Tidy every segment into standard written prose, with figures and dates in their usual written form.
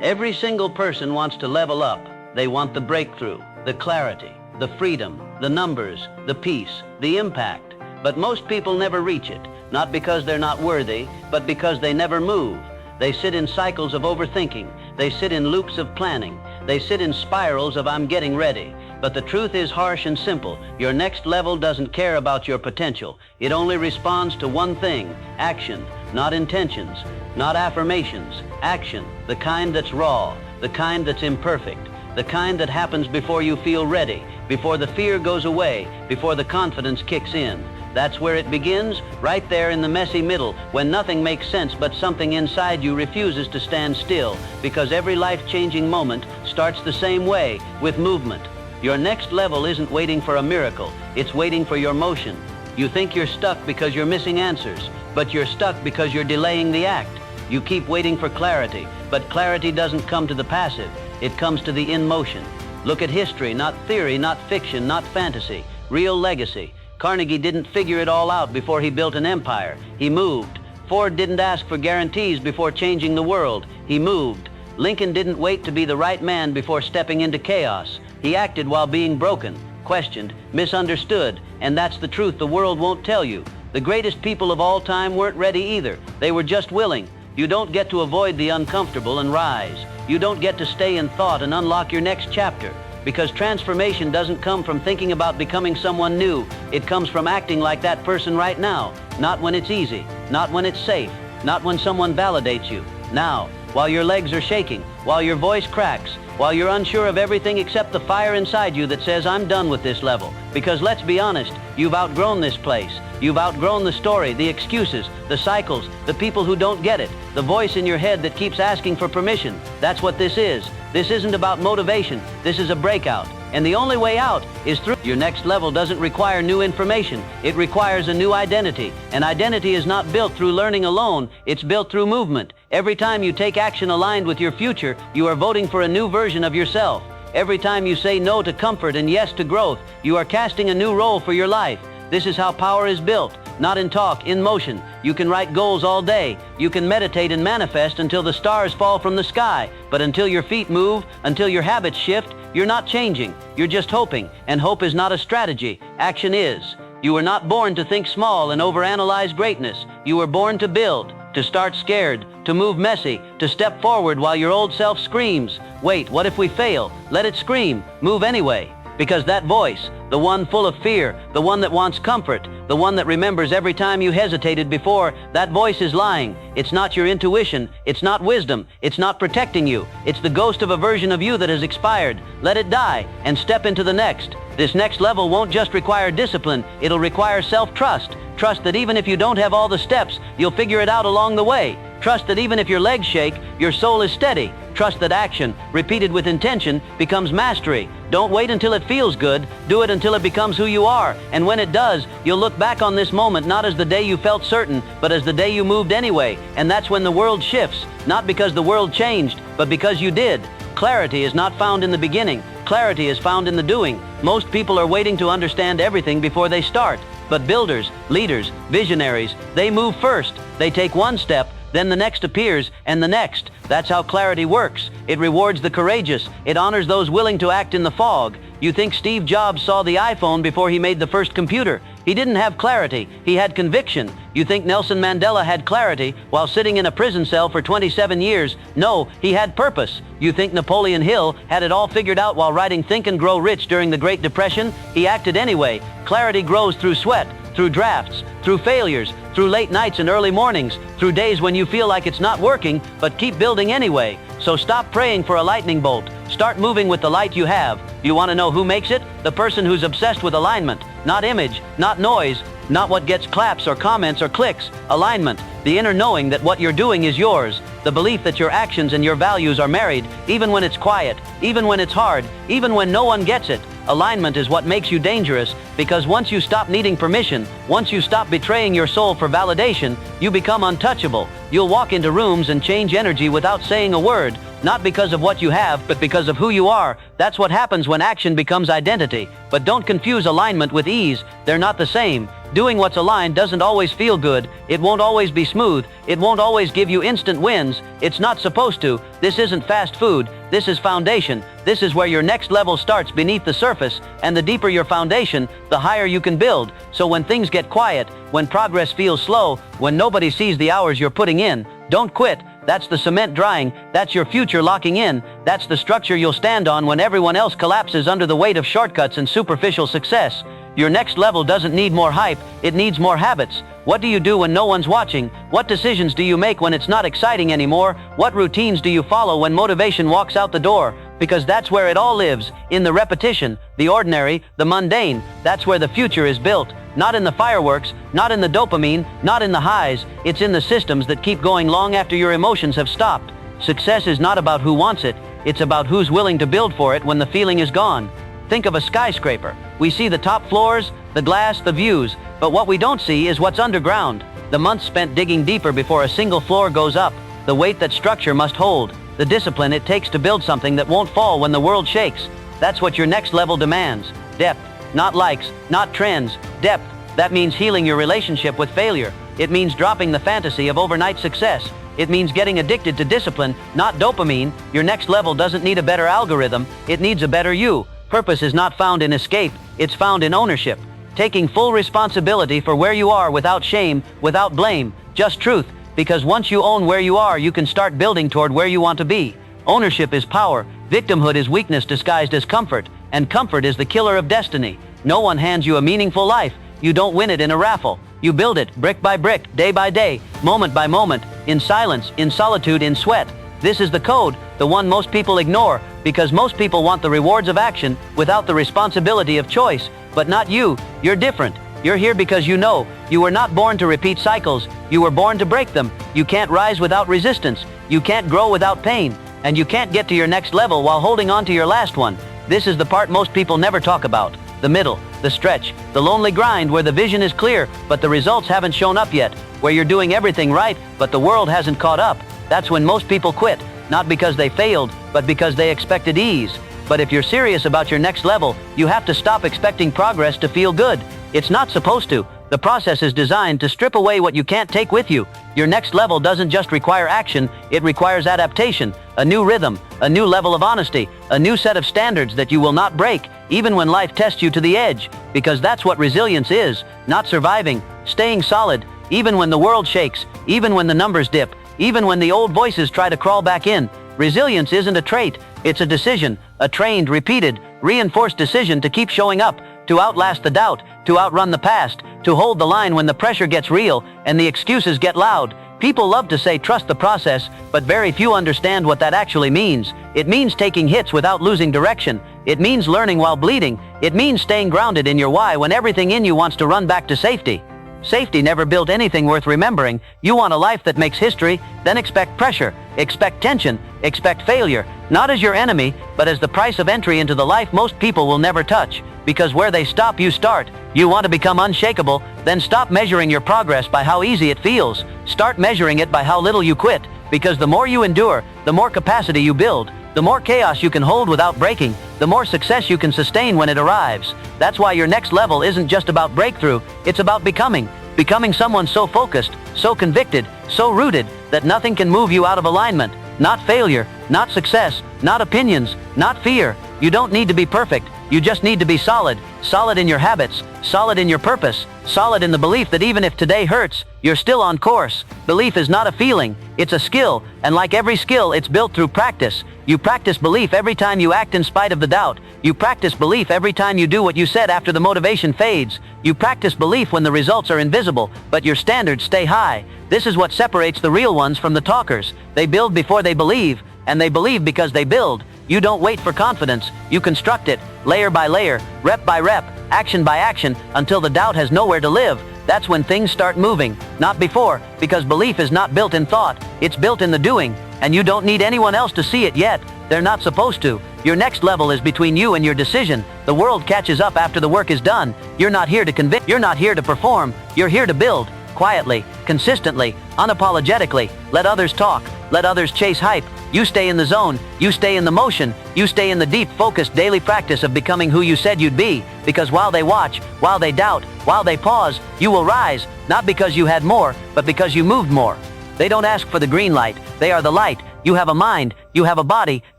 Every single person wants to level up. They want the breakthrough, the clarity, the freedom, the numbers, the peace, the impact. But most people never reach it, not because they're not worthy, but because they never move. They sit in cycles of overthinking. They sit in loops of planning. They sit in spirals of I'm getting ready. But the truth is harsh and simple. Your next level doesn't care about your potential. It only responds to one thing: action, not intentions, not affirmations. Action, the kind that's raw, the kind that's imperfect, the kind that happens before you feel ready, before the fear goes away, before the confidence kicks in. That's where it begins, right there in the messy middle, when nothing makes sense but something inside you refuses to stand still, because every life-changing moment starts the same way, with movement. Your next level isn't waiting for a miracle, it's waiting for your motion. You think you're stuck because you're missing answers, but you're stuck because you're delaying the act. You keep waiting for clarity, but clarity doesn't come to the passive, it comes to the in motion. Look at history, not theory, not fiction, not fantasy, real legacy. Carnegie didn't figure it all out before he built an empire. He moved. Ford didn't ask for guarantees before changing the world. He moved. Lincoln didn't wait to be the right man before stepping into chaos. He acted while being broken, questioned, misunderstood, and that's the truth the world won't tell you. The greatest people of all time weren't ready either. They were just willing. You don't get to avoid the uncomfortable and rise. You don't get to stay in thought and unlock your next chapter. Because transformation doesn't come from thinking about becoming someone new. It comes from acting like that person right now. Not when it's easy, not when it's safe, not when someone validates you. Now, while your legs are shaking, while your voice cracks, while you're unsure of everything except the fire inside you that says, I'm done with this level. Because let's be honest, you've outgrown this place. You've outgrown the story, the excuses, the cycles, the people who don't get it, the voice in your head that keeps asking for permission. That's what this is. This isn't about motivation. This is a breakout. And the only way out is through. Your next level doesn't require new information. It requires a new identity. And identity is not built through learning alone. It's built through movement. Every time you take action aligned with your future, you are voting for a new version of yourself. Every time you say no to comfort and yes to growth, you are casting a new role for your life. This is how power is built, not in talk, in motion. You can write goals all day. You can meditate and manifest until the stars fall from the sky. But until your feet move, until your habits shift, you're not changing. You're just hoping. And hope is not a strategy. Action is. You were not born to think small and overanalyze greatness. You were born to build, to start scared, to move messy, to step forward while your old self screams. Wait, what if we fail? Let it scream. Move anyway. Because that voice, the one full of fear, the one that wants comfort, the one that remembers every time you hesitated before, that voice is lying. It's not your intuition. It's not wisdom. It's not protecting you. It's the ghost of a version of you that has expired. Let it die and step into the next. This next level won't just require discipline. It'll require self-trust. Trust that even if you don't have all the steps, you'll figure it out along the way. Trust that even if your legs shake, your soul is steady. Trust that action, repeated with intention, becomes mastery. Don't wait until it feels good. Do it until it becomes who you are. And when it does, you'll look back on this moment not as the day you felt certain, but as the day you moved anyway. And that's when the world shifts. Not because the world changed, but because you did. Clarity is not found in the beginning. Clarity is found in the doing. Most people are waiting to understand everything before they start. But builders, leaders, visionaries, they move first. They take one step, then the next appears, and the next. That's how clarity works. It rewards the courageous. It honors those willing to act in the fog. You think Steve Jobs saw the iPhone before he made the first computer? He didn't have clarity. He had conviction. You think Nelson Mandela had clarity while sitting in a prison cell for 27 years? No, he had purpose. You think Napoleon Hill had it all figured out while writing Think and Grow Rich during the Great Depression? He acted anyway. Clarity grows through sweat, through drafts, through failures, through late nights and early mornings, through days when you feel like it's not working, but keep building anyway. So stop praying for a lightning bolt. Start moving with the light you have. You want to know who makes it? The person who's obsessed with alignment. Not image, not noise, not what gets claps or comments or clicks. Alignment, the inner knowing that what you're doing is yours. The belief that your actions and your values are married, even when it's quiet, even when it's hard, even when no one gets it. Alignment is what makes you dangerous, because once you stop needing permission, once you stop betraying your soul for validation, you become untouchable. You'll walk into rooms and change energy without saying a word. not because of what you have, but because of who you are. That's what happens when action becomes identity. But don't confuse alignment with ease. They're not the same. Doing what's aligned doesn't always feel good. It won't always be smooth. It won't always give you instant wins. It's not supposed to. This isn't fast food. This is foundation. This is where your next level starts beneath the surface, and the deeper your foundation, the higher you can build. So when things get quiet, when progress feels slow, when nobody sees the hours you're putting in, don't quit. That's the cement drying. That's your future locking in. That's the structure you'll stand on when everyone else collapses under the weight of shortcuts and superficial success. Your next level doesn't need more hype, it needs more habits. What do you do when no one's watching? What decisions do you make when it's not exciting anymore? What routines do you follow when motivation walks out the door? Because that's where it all lives, in the repetition, the ordinary, the mundane. That's where the future is built. Not in the fireworks, not in the dopamine, not in the highs. It's in the systems that keep going long after your emotions have stopped. Success is not about who wants it, it's about who's willing to build for it when the feeling is gone. Think of a skyscraper. We see the top floors, the glass, the views, but what we don't see is what's underground. The months spent digging deeper before a single floor goes up, the weight that structure must hold, the discipline it takes to build something that won't fall when the world shakes. That's what your next level demands. Depth, not likes, not trends, depth. That means healing your relationship with failure. It means dropping the fantasy of overnight success. It means getting addicted to discipline, not dopamine. Your next level doesn't need a better algorithm, it needs a better you. Purpose is not found in escape, it's found in ownership. Taking full responsibility for where you are without shame, without blame, just truth, because once you own where you are, you can start building toward where you want to be. Ownership is power, victimhood is weakness disguised as comfort, and comfort is the killer of destiny. No one hands you a meaningful life, you don't win it in a raffle. You build it, brick by brick, day by day, moment by moment, in silence, in solitude, in sweat. This is the code, the one most people ignore, because most people want the rewards of action without the responsibility of choice. But not you. You're different. You're here because you know. You were not born to repeat cycles. You were born to break them. You can't rise without resistance. You can't grow without pain. And you can't get to your next level while holding on to your last one. This is the part most people never talk about. The middle, the stretch, the lonely grind where the vision is clear, but the results haven't shown up yet. Where you're doing everything right, but the world hasn't caught up. That's when most people quit, not because they failed, but because they expected ease. But if you're serious about your next level, you have to stop expecting progress to feel good. It's not supposed to. The process is designed to strip away what you can't take with you. Your next level doesn't just require action, it requires adaptation, a new rhythm, a new level of honesty, a new set of standards that you will not break, even when life tests you to the edge. Because that's what resilience is, not surviving, staying solid, even when the world shakes, even when the numbers dip, even when the old voices try to crawl back in. Resilience isn't a trait, it's a decision, a trained, repeated, reinforced decision to keep showing up, to outlast the doubt, to outrun the past, to hold the line when the pressure gets real and the excuses get loud. People love to say trust the process, but very few understand what that actually means. It means taking hits without losing direction. It means learning while bleeding. It means staying grounded in your why when everything in you wants to run back to safety. Safety never built anything worth remembering. You want a life that makes history, then expect pressure, expect tension, expect failure, not as your enemy, but as the price of entry into the life most people will never touch. Because where they stop, you start. You want to become unshakable, then stop measuring your progress by how easy it feels. Start measuring it by how little you quit. Because the more you endure, the more capacity you build. The more chaos you can hold without breaking, the more success you can sustain when it arrives. That's why your next level isn't just about breakthrough, it's about becoming. Becoming someone so focused, so convicted, so rooted, that nothing can move you out of alignment. Not failure, not success, not opinions, not fear. You don't need to be perfect, you just need to be solid. Solid in your habits, solid in your purpose, solid in the belief that even if today hurts, you're still on course. Belief is not a feeling, it's a skill, and like every skill, it's built through practice. You practice belief every time you act in spite of the doubt. You practice belief every time you do what you said after the motivation fades. You practice belief when the results are invisible, but your standards stay high. This is what separates the real ones from the talkers. They build before they believe, and they believe because they build. You don't wait for confidence, you construct it, layer by layer, rep by rep, action by action, until the doubt has nowhere to live. That's when things start moving, not before, because belief is not built in thought, it's built in the doing, and you don't need anyone else to see it yet. They're not supposed to. Your next level is between you and your decision. The world catches up after the work is done. You're not here to convince, you're not here to perform, you're here to build, quietly, consistently, unapologetically. Let others talk. Let others chase hype. You stay in the zone. You stay in the motion. You stay in the deep, focused daily practice of becoming who you said you'd be. Because while they watch, while they doubt, while they pause, you will rise, not because you had more, but because you moved more. They don't ask for the green light. They are the light. You have a mind. You have a body.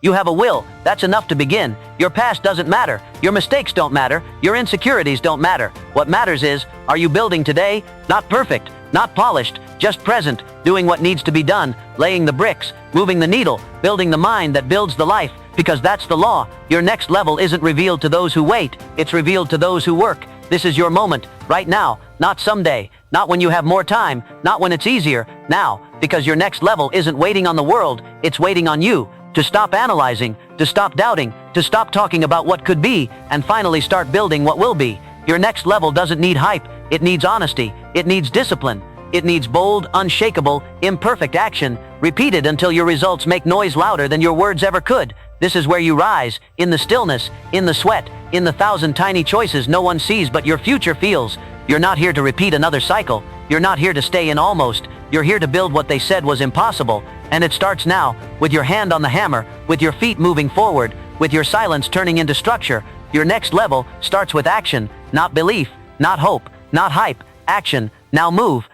You have a will. That's enough to begin. Your past doesn't matter. Your mistakes don't matter. Your insecurities don't matter. What matters is, are you building today? Not perfect, not polished, just present, doing what needs to be done, laying the bricks, moving the needle, building the mind that builds the life, because that's the law. Your next level isn't revealed to those who wait. It's revealed to those who work. This is your moment, right now, not someday, not when you have more time, not when it's easier, now, because your next level isn't waiting on the world, it's waiting on you, to stop analyzing, to stop doubting, to stop talking about what could be, and finally start building what will be. Your next level doesn't need hype, it needs honesty, it needs discipline, it needs bold, unshakable, imperfect action, repeated until your results make noise louder than your words ever could. This is where you rise, in the stillness, in the sweat, in the thousand tiny choices no one sees but your future feels. You're not here to repeat another cycle. You're not here to stay in almost. You're here to build what they said was impossible. And it starts now, with your hand on the hammer, with your feet moving forward, with your silence turning into structure. Your next level starts with action, not belief, not hope, not hype. Action. Now move.